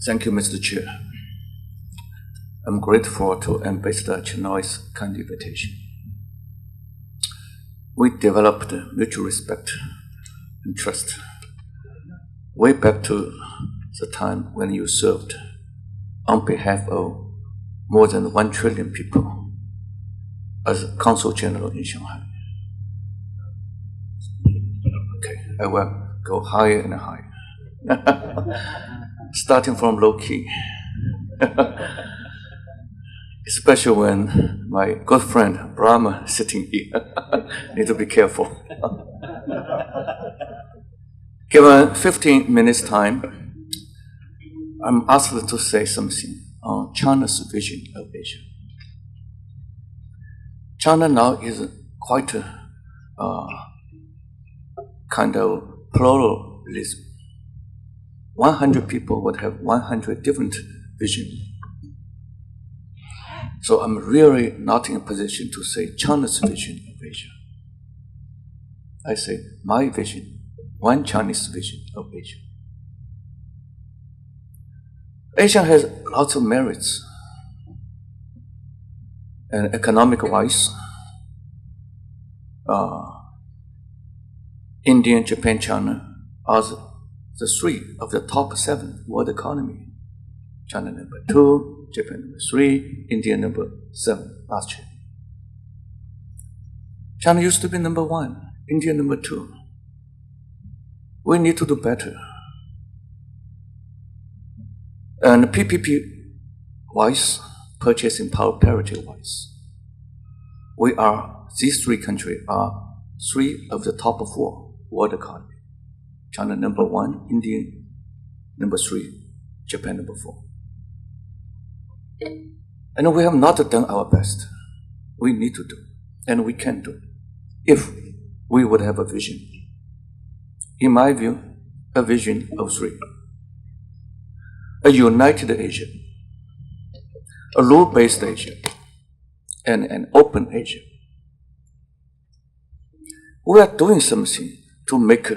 Thank you, Mr. Chair. I'm grateful to Ambassador Chenoy's kind invitation. We developed mutual respect and trust way back to the time when you served on behalf of more than 1 trillion people as Consul General in Shanghai. Okay, I will go higher and higher, starting from low key. Especially when my good friend Brahma is sitting here. Need to be careful. Given 15 minutes time, I'm asked to say something on China's vision of Asia. China now is quite a kind of pluralism. 100 people would have 100 different visions. So I'm really not in a position to say China's vision of Asia. I say my vision, one Chinese vision of Asia. Asia has lots of merits. And economic-wise, India, Japan, China are the 3 of the top 7 world economy. China number 2, Japan number 3, India number 7 last year. China used to be number 1, India number 2. We need to do better. And PPP-wise, purchasing power parity-wise, these 3 countries are 3 of the top 4 world economy. China number 1, India number 3, Japan number 4. And we have not done our best. We need to do, and we can do, if we would have a vision. In my view, a vision of 3. A united Asia, a rule-based Asia, and an open Asia. We are doing something to make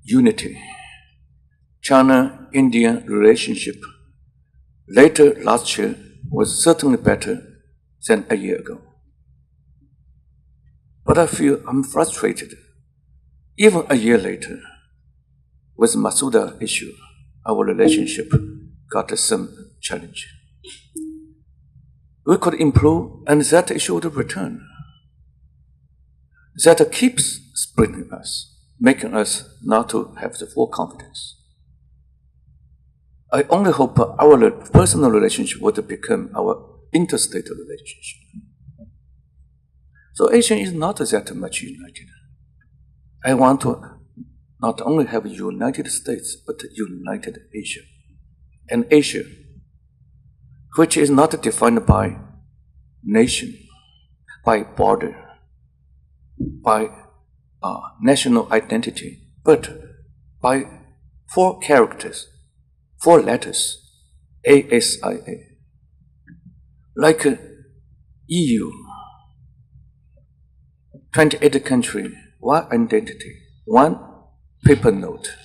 unity. China-India relationship later last year was certainly better than a year ago. But I feel I'm frustrated. Even a year later, with Masuda issue, our relationship got some challenge. We could improve, and that issue would return. That keeps spreading us, making us not to have the full confidence. I only hope our personal relationship would become our interstate relationship. So Asia is not that much united. I want to not only have United States, but united Asia. An Asia which is not defined by nation, by border, by national identity, but by 4 characters, 4 letters, ASIA. Like EU, 28 countries, 1 identity, 1 paper note.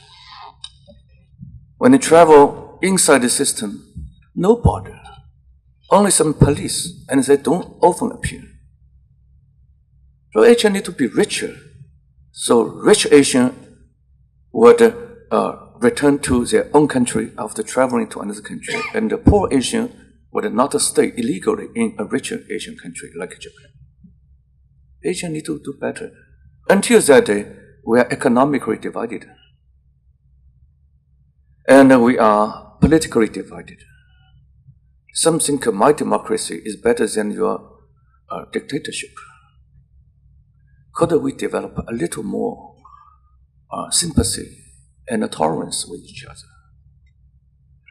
When you travel inside the system, no border, only some police, and they don't often appear. So Asia needs to be richer. So rich Asian would return to their own country after traveling to another country, and the poor Asian would not stay illegally in a richer Asian country like Japan. Asia needs to do better. Until that day, we are economically divided. And we are politically divided. Some think my democracy is better than your dictatorship. Could we develop a little more sympathy and tolerance with each other?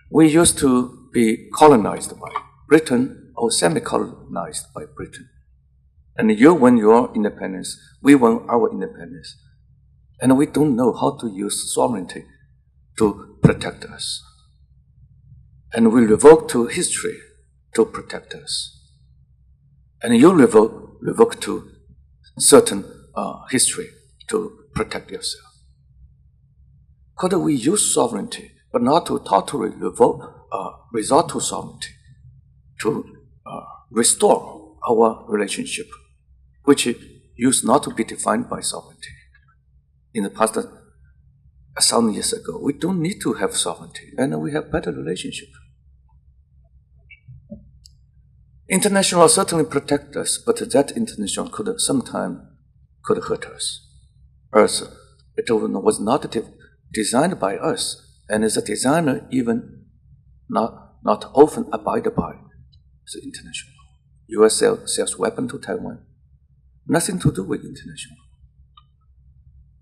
We used to be colonized by Britain or semi-colonized by Britain. And you won your independence, we won our independence. And we don't know how to use sovereignty to protect us. And we revoke to history to protect us. And you revoke to certain history to protect yourself. Could we use sovereignty, but not to totally revoke resort to sovereignty to restore our relationship, which used not to be defined by sovereignty. In the past 1,000 years ago, we don't need to have sovereignty, and we have better relationship. International certainly protect us, but that international could sometimes hurt us. It was not designed by us, and as a designer even not often abide by the international. U.S. sells weapons to Taiwan. Nothing to do with international.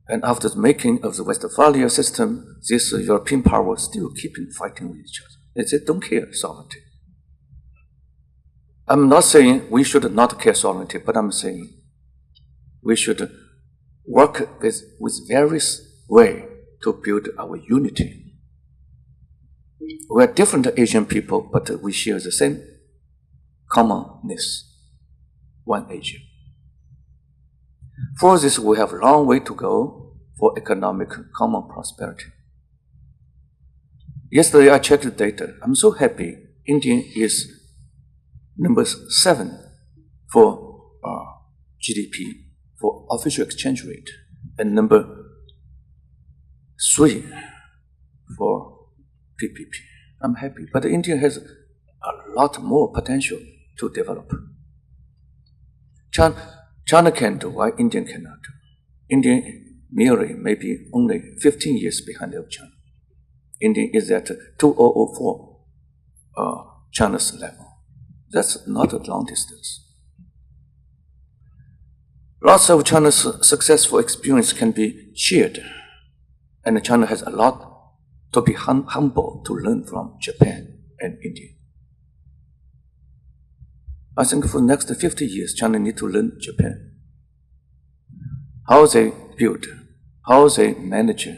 And after the making of the Westphalia system, these European powers still keeping fighting with each other. They don't care sovereignty. I'm not saying we should not care sovereignty, but I'm saying we should work with various ways to build our unity. We're different Asian people, but we share the same commonness, one Asia. For this, we have a long way to go for economic common prosperity. Yesterday, I checked the data. I'm so happy. India is number 7 for GDP, for official exchange rate, and number 3 for PPP. I'm happy. But India has a lot more potential to develop. China can do why India cannot do. India merely maybe only 15 years behind of China. India is at 2004 China's level. That's not a long distance. Lots of China's successful experience can be shared, and China has a lot to be humble to learn from Japan and India. I think for the next 50 years, China needs to learn Japan. How they build, how they manage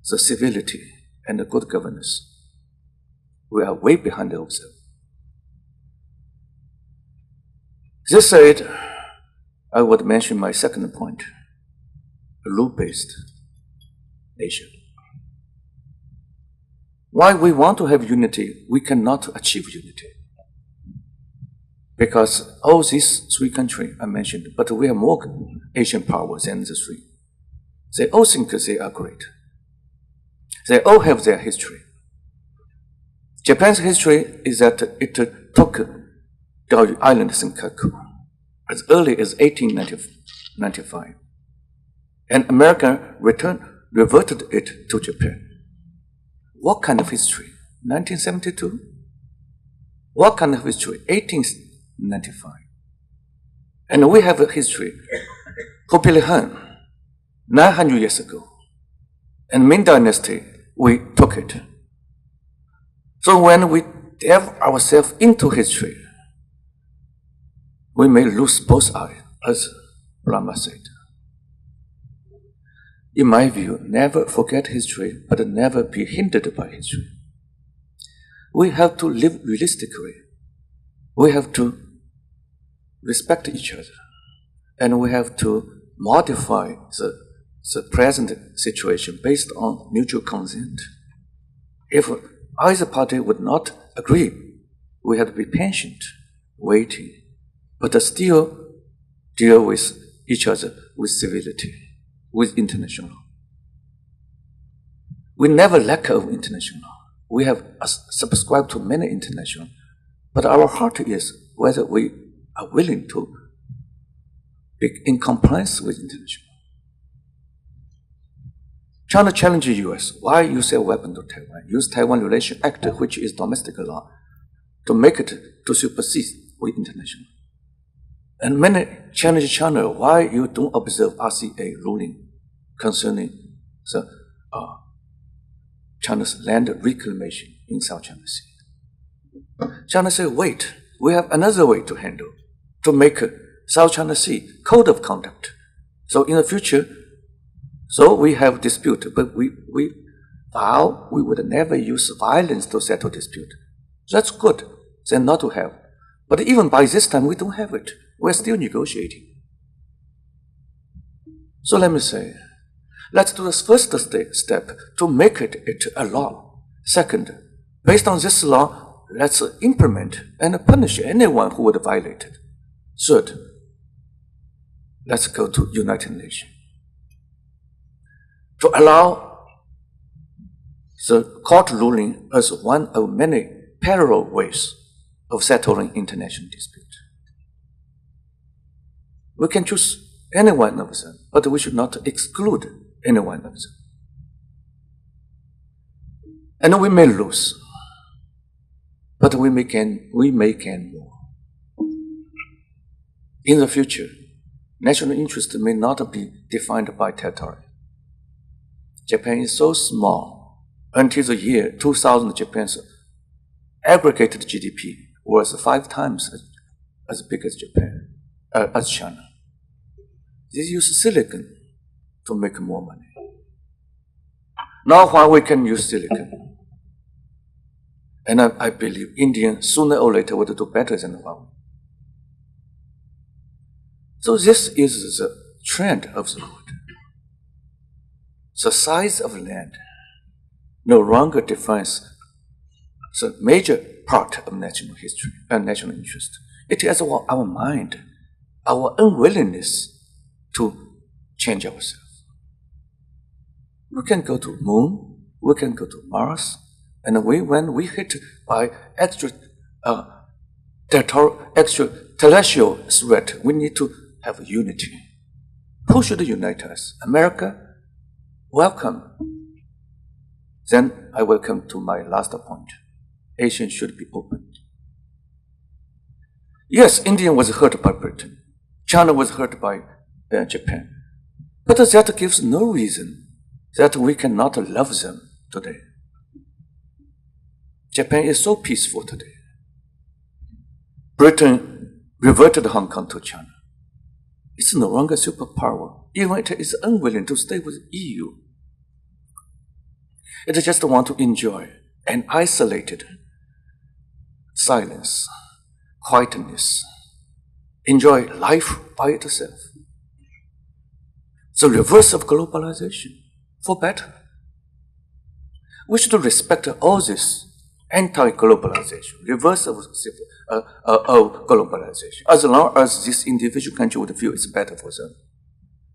the civility and the good governance. We are way behind ourselves. This said, I would mention my second point, a rule-based nation. Why we want to have unity, we cannot achieve unity. Because all these 3 countries I mentioned, but we have more Asian powers than the 3. They all think they are great. They all have their history. Japan's history is that it took Diaoyu Island Senkaku as early as 1895. And America reverted it to Japan. What kind of history? 1972? What kind of history? 1895. And we have a history. Hopi Han, 900 years ago. And Ming Dynasty, we took it. So when we delve ourselves into history, we may lose both eyes, as Brahma said. In my view, never forget history, but never be hindered by history. We have to live realistically. We have to respect each other. And we have to modify the present situation based on mutual consent. If either party would not agree, we have to be patient, waiting, but still deal with each other with civility, with international law. We never lack of international law. We have subscribed to many international, but our heart is whether we are willing to be in compliance with international. China challenged the U.S. Why you sell weapons to Taiwan? Use Taiwan Relation Act, which is domestic law, to make it to supersede with international. And many challenge China why you don't observe RCA ruling concerning the China's land reclamation in South China Sea. China said, wait, we have another way to handle, to make South China Sea code of conduct. So in the future, so we have dispute, but we vow we would never use violence to settle dispute. That's good, then not to have. But even by this time, we don't have it. We're still negotiating. So let me say, let's do the first step to make it a law. Second, Based on this law, let's implement and punish anyone who would violate it. Third, let's go to United Nations to allow the court ruling as one of many parallel ways of settling international dispute. We can choose any one of them, but we should not exclude any one of them. And we may lose, but we may gain more. In the future, national interest may not be defined by territory. Japan is so small. Until the year 2000, Japan's aggregated GDP was 5 times as big as Japan, as China. They use silicon to make more money. Now while we can use silicon, and I believe India sooner or later would do better than Huawei. So this is the trend of the world. The size of land no longer defines the major part of national history and national interest. It is our mind, our unwillingness to change ourselves. We can go to moon, we can go to Mars, and when we hit by extra terrestrial threat, we need to have unity. Who should unite us? America? Welcome. Then I will come to my last point. Asia should be opened. Yes, India was hurt by Britain. China was hurt by Japan. But that gives no reason that we cannot love them today. Japan is so peaceful today. Britain reverted Hong Kong to China. It's no longer a superpower, even it is unwilling to stay with EU. It just wants to enjoy an isolated silence, quietness, enjoy life by itself. The reverse of globalization, for better. We should respect all this anti-globalization, reverse of globalization, as long as this individual country would feel it's better for them.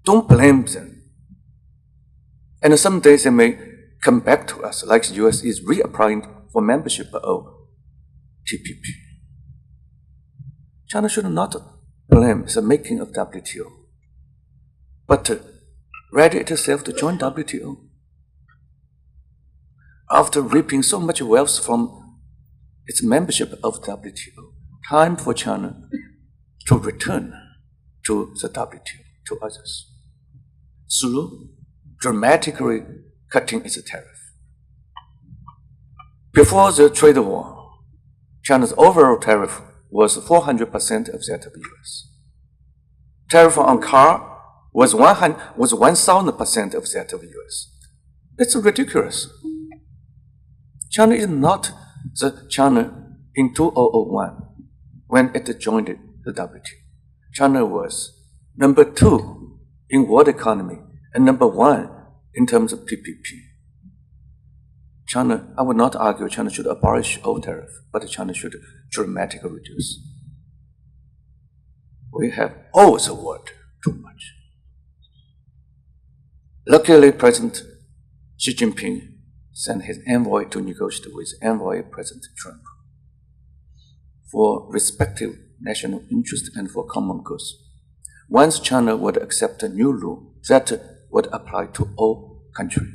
Don't blame them. And someday they may come back to us, like the U.S. is reapplying for membership of TPP. China should not blame the making of WTO, but ready itself to join WTO. After reaping so much wealth from its membership of WTO, time for China to return to the WTO, to others, through dramatically cutting its tariff. Before the trade war, China's overall tariff was 400% of that of the US. Tariff on car was 1,000% of that of the US. It's ridiculous. China is not the China in 2001 when it joined the WTO. China was number 2 in world economy and number 1 in terms of PPP. China, I would not argue China should abolish all tariff, but China should dramatically reduce. We have all the world too much. Luckily, President Xi Jinping sent his envoy to negotiate with envoy President Trump for respective national interest and for common goods. Once China would accept a new rule that would apply to all countries.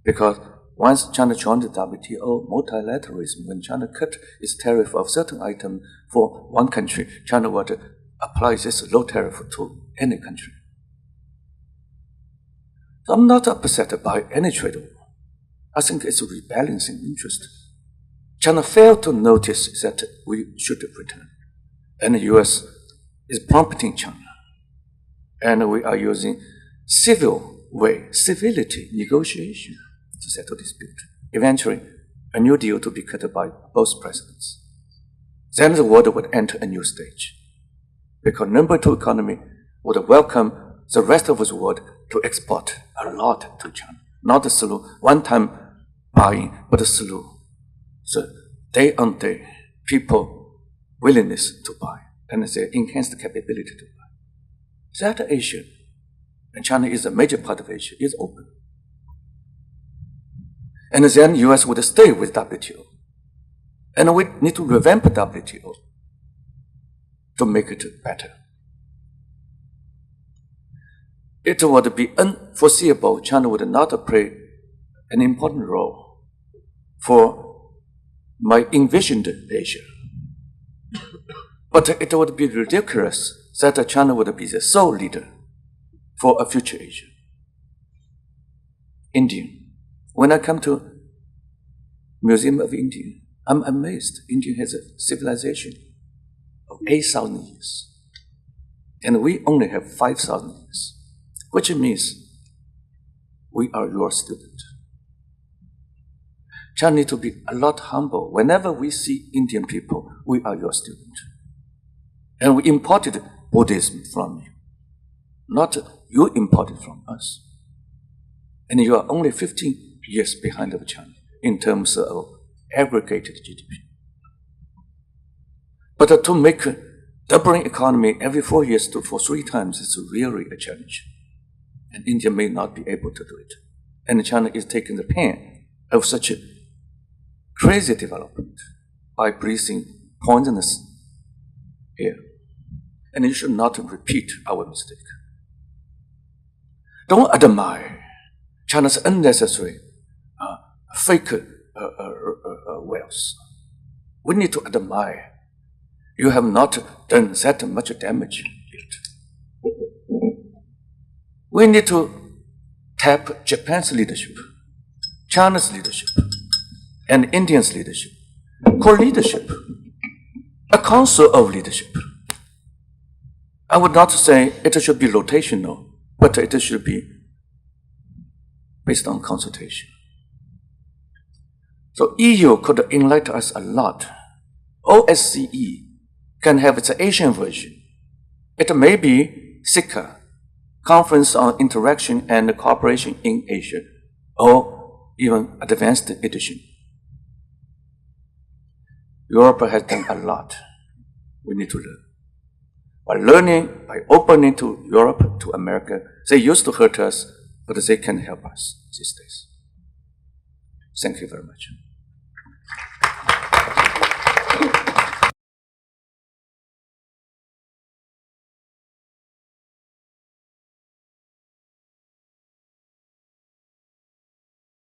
Because once China joined the WTO, multilateralism, when China cut its tariff of certain item for one country, China would apply this low tariff to any country. So I'm not upset by any trade war. I think it's a rebalancing interest. China failed to notice that we should return. And the US is prompting China. And we are using civility, negotiation to settle dispute. Eventually, a new deal to be cut by both presidents. Then the world would enter a new stage. Because number 2 economy would welcome the rest of the world to export a lot to China. Not through one-time buying, but through So day on day, people willingness to buy and their enhanced capability to buy. That Asia, and China is a major part of Asia, is open. And then U.S. would stay with WTO. And we need to revamp WTO to make it better. It would be unforeseeable China would not play an important role for my envisioned Asia. But it would be ridiculous that China would be the sole leader for a future Asia. India. When I come to Museum of India, I'm amazed. India has a civilization of 8,000 years. And we only have 5,000 years, which means we are your student. China needs to be a lot humble. Whenever we see Indian people, we are your student. And we imported Buddhism from you, not you imported from us. And you are only 15 years behind of China in terms of aggregated GDP. But to make a doubling economy every 4 years for 3 times is really a challenge. And India may not be able to do it. And China is taking the pain of such a crazy development by breathing poisonous air. And you should not repeat our mistake. Don't admire China's unnecessary fake wealth. We need to admire you have not done that much damage yet. We need to tap Japan's leadership, China's leadership, and India's leadership, co-leadership, a council of leadership. I would not say it should be rotational, but it should be based on consultation. So EU could enlighten us a lot. OSCE can have its Asian version. It may be SICA, Conference on Interaction and Cooperation in Asia, or even advanced edition. Europe has done a lot. We need to learn. By learning, by opening to Europe, to America, they used to hurt us, but they can help us these days. Thank you very much.